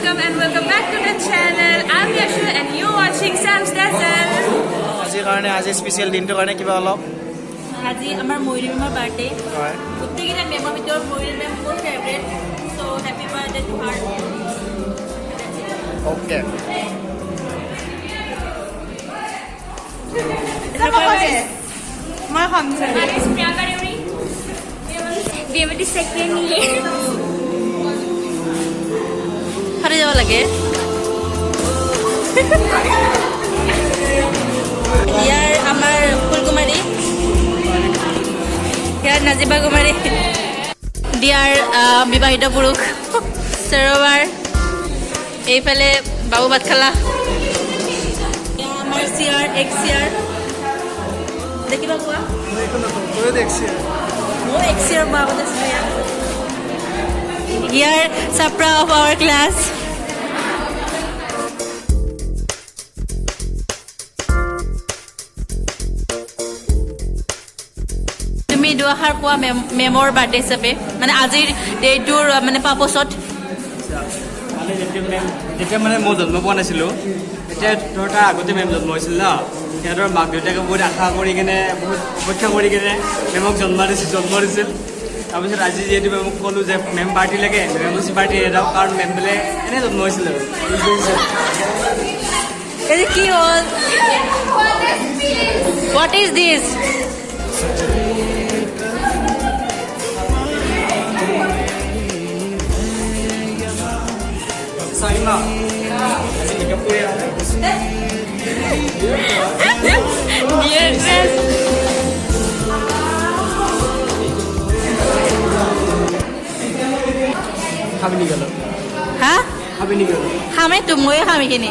and welcome back to the channel. I'm Yashu and you're watching Sam's Dazzle. আজিৰ কাৰণে আজি special দিনটোৰ কাৰণে কিবা অলপ আজি আমাৰ ময়ূৰীমেমৰ বাৰ্থডে গোটেইকেইটা মেমৰ ভিতৰত ময়ূৰীমেম মোৰ ফেভৰেট চ' হেপী বাৰ্থডে টু হাৰ অ'কে মই খাম চাগে ফাটি যাব লাগে ইয়াৰ আমাৰ ফুলকুমাৰী ইয়াৰ নাজিবা কুমাৰী দিয়াৰ বিবাহিত পুৰুষ চেৰবাৰ এইফালে বাবু ভাত খালা আমাৰ চিয়াৰ এক্স চিয়াৰ দেখিবা কোৱা মোৰ এক্স চিয়াৰ বা আগতে আছিলে ইয়াৰ চাপ্ৰা অফ আৱাৰ ক্লাছ তুমি দুআষাৰ কোৱা মেমৰ বাৰ্থডে হিচাপে মানে আজিৰ ডেটোৰ মানে পাপচত মানে যেতিয়া মানে মই জন্ম পোৱা নাছিলোঁ তেতিয়া ধৰ তাৰ আগতে মেম জন্ম হৈছিল ন সিহঁতৰ মাক দেউতাকে বহুত আশা কৰি কিনে বহুত অপেক্ষা কৰি কিনে মেমক জন্ম দিছিল তাৰপিছত আজি যিহেতু মেমক ক'লোঁ যে মেম পাৰ্টি লাগে মেম পাৰ্টি এটাও কাৰণ মেম বোলে এনেই জন্ম হৈছিল আৰু এইটো কি হ'ল হোৱাট ইজ দিছ চাৰিমাহ আজি মেকআপ কৰি খাবি নি গেল হা খাবি নি গেল খামে তো ময়ে খাম এইখিনি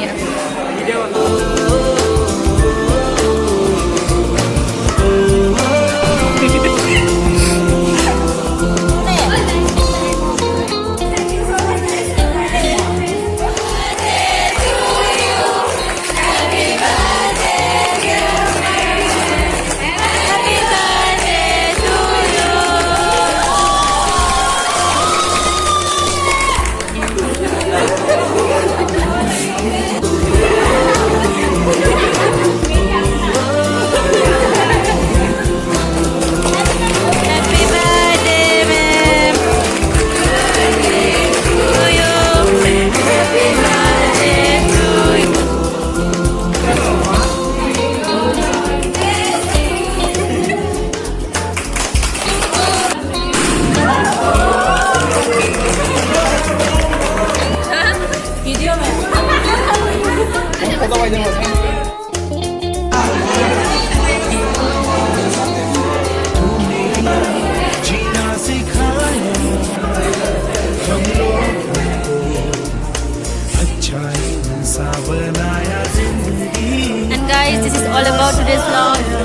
And guys, this is all about today's vlog.